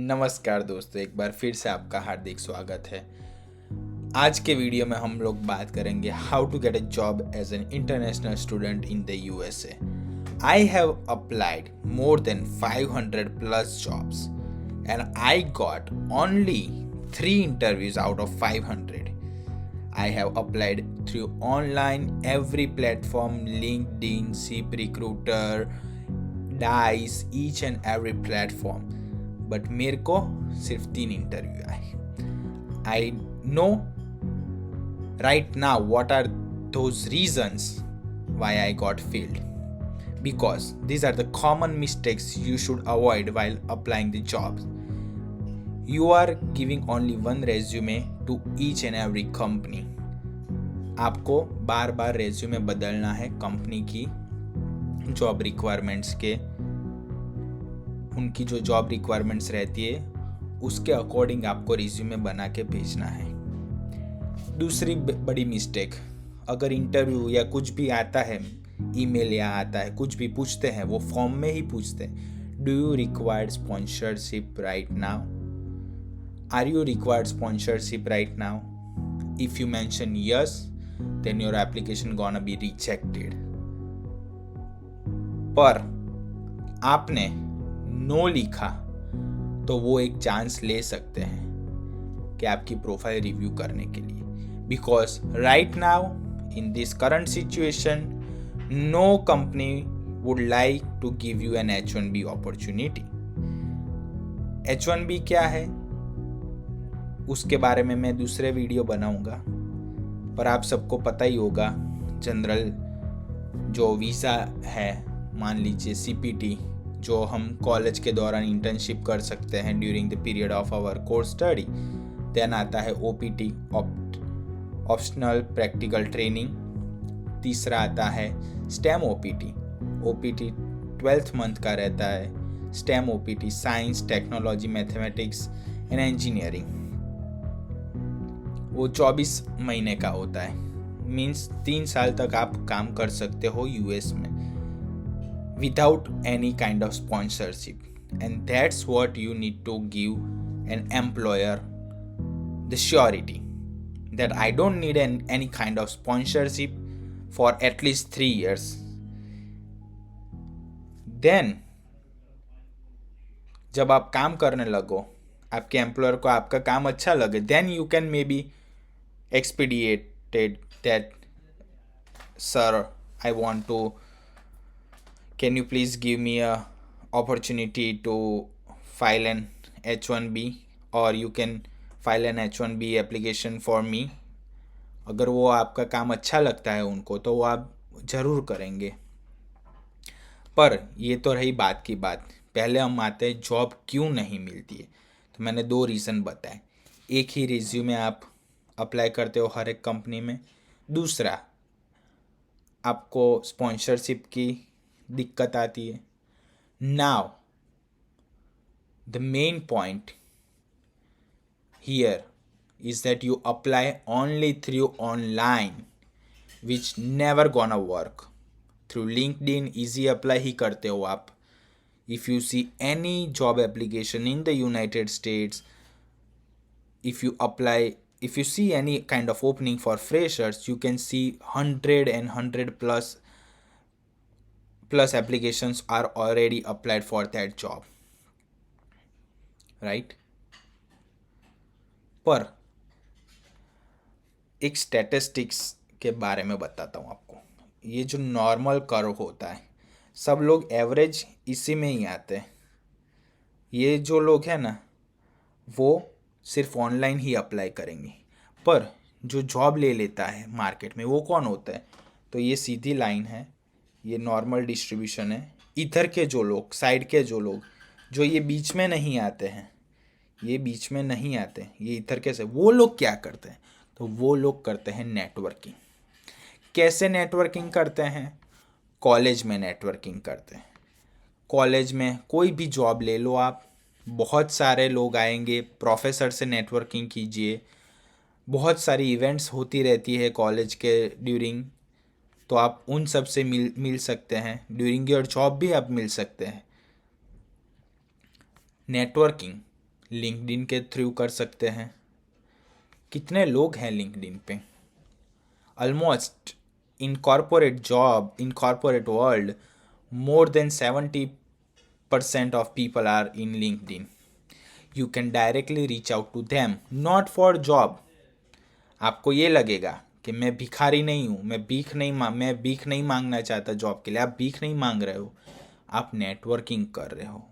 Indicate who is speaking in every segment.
Speaker 1: नमस्कार दोस्तों, एक बार फिर से आपका हार्दिक स्वागत है। आज के वीडियो में हम लोग बात करेंगे how to get a job as an international student in the USA. I have applied more than 500 plus jobs and I got only 3 interviews out of 500. I have applied through online every platform, LinkedIn, Seep Recruiter, Dice, each and every platform. But मेरे को सिर्फ 3 interview आए। I know right now what are those reasons why I got failed, because these are the common mistakes you should avoid while applying the jobs. You are giving only one resume to each and every company. आपको बार बार resume बदलना है company की job requirements के, उनकी जो job requirements रहती है उसके अकॉर्डिंग आपको रिज्यूमे बना के भेजना है। दूसरी बड़ी मिस्टेक, अगर इंटरव्यू या कुछ भी आता है, ईमेल या आता है, कुछ भी पूछते हैं, वो फॉर्म में ही पूछते हैं, do you required sponsorship right now, are you required sponsorship right now. If you mention yes, then your application gonna be rejected. पर आपने नो लिखा तो वो एक चांस ले सकते हैं कि आपकी प्रोफाइल रिव्यू करने के लिए, because right now in this current situation no company would like to give you an H1B opportunity. H1B क्या है उसके बारे में मैं दूसरे वीडियो बनाऊंगा, पर आप सबको पता ही होगा जनरल जो वीज़ा है, मान लीजिए CPT, जो हम कॉलेज के दौरान इंटर्नशिप कर सकते हैं during the period of our course study. Then आता है OPT, ऑप्शनल प्रैक्टिकल ट्रेनिंग। तीसरा आता है STEM OPT। OPT 12th month का रहता है। STEM OPT science, technology, mathematics and engineering, वो 24 महीने का होता है। मीन्स 3 साल तक आप काम कर सकते हो यूएस में without any kind of sponsorship, and that's what you need to give an employer the surety that I don't need any kind of sponsorship for at least 3 years. Then जब आप काम करने लगो, आपके एम्प्लॉयर को आपका काम अच्छा लगे, then you can maybe expedited that, sir, I want to, can you please give me a opportunity to file an H1B, or you can file an H1B application for me. अगर वो आपका काम अच्छा लगता है उनको तो वो आप ज़रूर करेंगे। पर ये तो रही बात की बात, पहले हम आते हैं जॉब क्यों नहीं मिलती है। तो मैंने 2 रीज़न बताए। एक ही रिज्यूमे आप अप्लाई करते हो हर एक कंपनी में। दूसरा, आपको स्पॉन्सरशिप की दिक्कत आती है। Now the main point here is that you apply only through online, which never gonna work. Through LinkedIn easy apply ही करते हो आप। If you see any job application in the United States, if you see any kind of opening for freshers, you can see 100 plus applications are already applied for that job, right? पर एक statistics के बारे में बताता हूँ आपको। ये जो नॉर्मल कर्व होता है, सब लोग एवरेज इसी में ही आते हैं। ये जो लोग हैं ना, वो सिर्फ ऑनलाइन ही अप्लाई करेंगे, पर जो जॉब ले लेता है मार्केट में वो कौन होता है? तो ये सीधी लाइन है, ये नॉर्मल डिस्ट्रीब्यूशन है। इधर के जो लोग, साइड के जो लोग, जो ये बीच में नहीं आते हैं, ये बीच में नहीं आते, ये इधर कैसे, वो लोग क्या करते हैं? तो वो लोग करते हैं नेटवर्किंग। कैसे नेटवर्किंग करते हैं? कॉलेज में नेटवर्किंग करते हैं। कॉलेज में कोई भी जॉब ले लो आप, बहुत सारे लोग आएंगे, प्रोफेसर से नेटवर्किंग कीजिए। बहुत सारी इवेंट्स होती रहती है कॉलेज के ड्यूरिंग, तो आप उन सब से मिल सकते हैं। ड्यूरिंग योर जॉब भी आप मिल सकते हैं। नेटवर्किंग लिंक्डइन के थ्रू कर सकते हैं। कितने लोग हैं लिंक्डइन पे? Almost in corporate job, in corporate world, more than 70% of people are in LinkedIn. You can directly reach out to them, not for job. आपको ये लगेगा कि मैं भिखारी नहीं हूँ, मैं भीख नहीं मांगना चाहता जॉब के लिए। आप भीख नहीं मांग रहे हो, आप नेटवर्किंग कर रहे हो।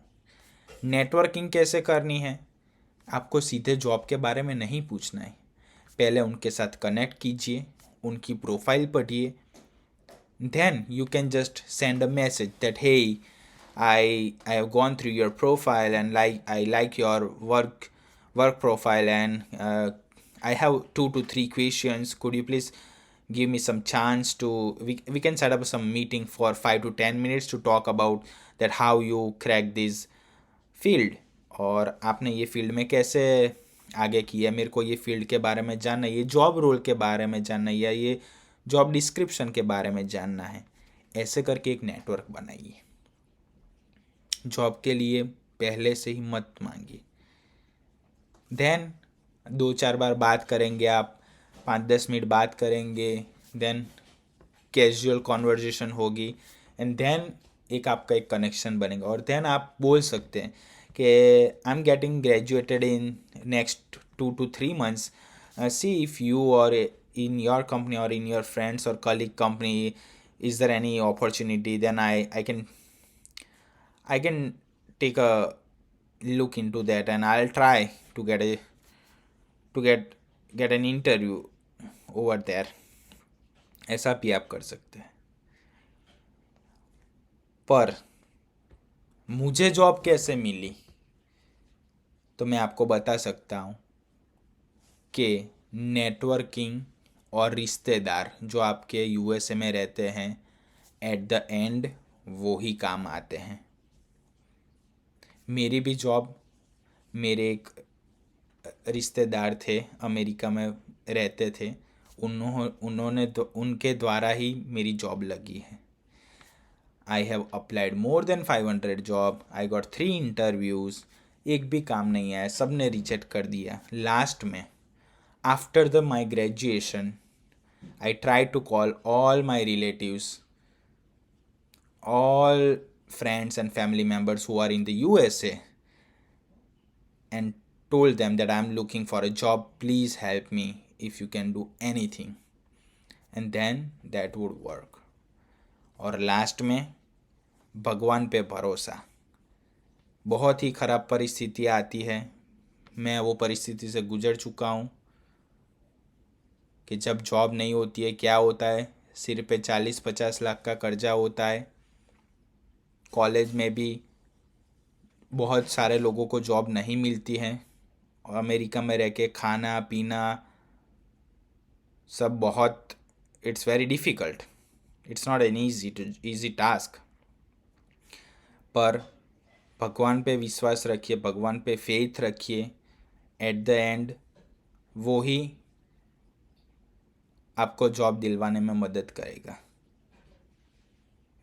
Speaker 1: नेटवर्किंग कैसे करनी है? आपको सीधे जॉब के बारे में नहीं पूछना है। पहले उनके साथ कनेक्ट कीजिए, उनकी प्रोफाइल पढ़िए, then you can just send a message that, hey, I have gone through your profile and I like your work profile, and I have 2 to 3 questions. Could you please give me some chance to we can set up some meeting for 5 to 10 minutes to talk about that how you crack this field, और आपने ये field में कैसे आगे किया, मेरे को ये फील्ड के बारे में जानना है, ये जॉब रोल के बारे में जानना है, या ये जॉब डिस्क्रिप्शन के बारे में जानना है। ऐसे करके एक नेटवर्क बनाइए। जॉब के लिए पहले से ही मत मांगिए। देन 2-4 बार बात करेंगे आप, 5-10 मिनट बात करेंगे, देन कैजुअल कॉन्वर्जेशन होगी, एंड देन एक आपका एक कनेक्शन बनेगा, और देन आप बोल सकते हैं कि I am getting graduated in next 2 to 3 months. See if you or in your company or in your friends or colleague company, is there any opportunity? Then I can take a look into that, and I'll try to get an interview over there. ऐसा भी आप कर सकते हैं। पर मुझे job कैसे मिली, तो मैं आपको बता सकता हूँ कि नेटवर्किंग और रिश्तेदार जो आपके यूएसए में रहते हैं, एट द एंड वो ही काम आते हैं। मेरी भी जॉब, मेरे एक रिश्तेदार थे, अमेरिका में रहते थे, उनके द्वारा ही मेरी जॉब लगी है। आई have applied more than 500 job, I got 3 interviews, एक भी काम नहीं आया, सब ने रिजेक्ट कर दिया। लास्ट में after my graduation, I tried to call all my relatives, all friends and family members who are in the USA, and told them that I'm looking for a job, please help me if you can do anything, and then that would work. और last में भगवान पे भरोसा। बहुत ही ख़राब परिस्थिति आती है, मैं वो परिस्थिति से गुजर चुका हूँ कि जब जॉब नहीं होती है क्या होता है, सिर पे 40-50 लाख का कर्जा होता है। कॉलेज में भी बहुत सारे लोगों को जॉब नहीं मिलती है, और अमेरिका में रह के खाना पीना सब बहुत, it's very difficult, it's not an easy task. पर भगवान पे विश्वास रखिए, भगवान पे फेथ रखिए, एट द एंड वो ही आपको जॉब दिलवाने में मदद करेगा।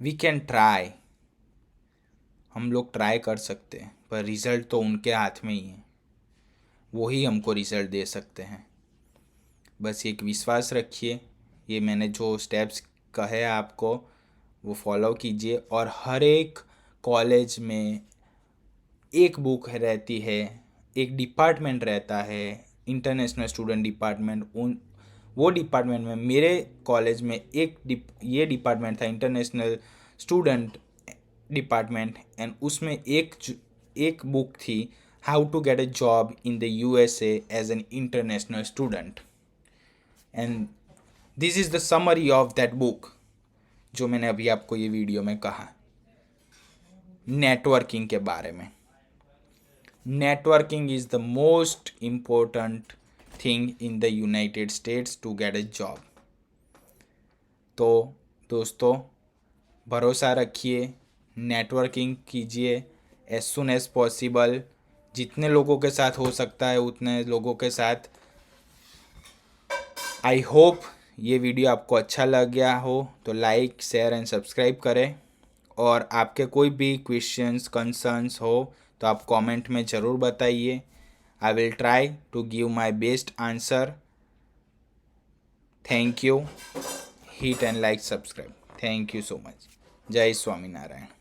Speaker 1: वी कैन ट्राई, हम लोग ट्राई कर सकते हैं, पर रिज़ल्ट तो उनके हाथ में ही है, वो ही हमको रिज़ल्ट दे सकते हैं। बस एक विश्वास रखिए, ये मैंने जो स्टेप्स कहे आपको वो फॉलो कीजिए, और हर एक कॉलेज में एक बुक रहती है, एक डिपार्टमेंट रहता है, इंटरनेशनल स्टूडेंट डिपार्टमेंट। वो डिपार्टमेंट में, मेरे कॉलेज में ये डिपार्टमेंट था, इंटरनेशनल स्टूडेंट डिपार्टमेंट, एंड उसमें एक बुक थी, how to get a job in the USA as an international student, and this is the summary of that book, जो मैंने अभी आपको ये वीडियो में कहा नेटवर्किंग के बारे में। Networking is the most important thing in the United States to get a job. तो दोस्तों, भरोसा रखिए, नेटवर्किंग कीजिए एज सुन एज पॉसिबल, जितने लोगों के साथ हो सकता है उतने लोगों के साथ। आई होप ये वीडियो आपको अच्छा लग गया हो, तो लाइक शेयर एंड सब्सक्राइब करें, और आपके कोई भी क्वेश्चंस कंसर्न्स हो तो आप कमेंट में ज़रूर बताइए। I will try to give my best answer. Thank you. Hit and like, subscribe. Thank you so much. Jai Swaminarayan.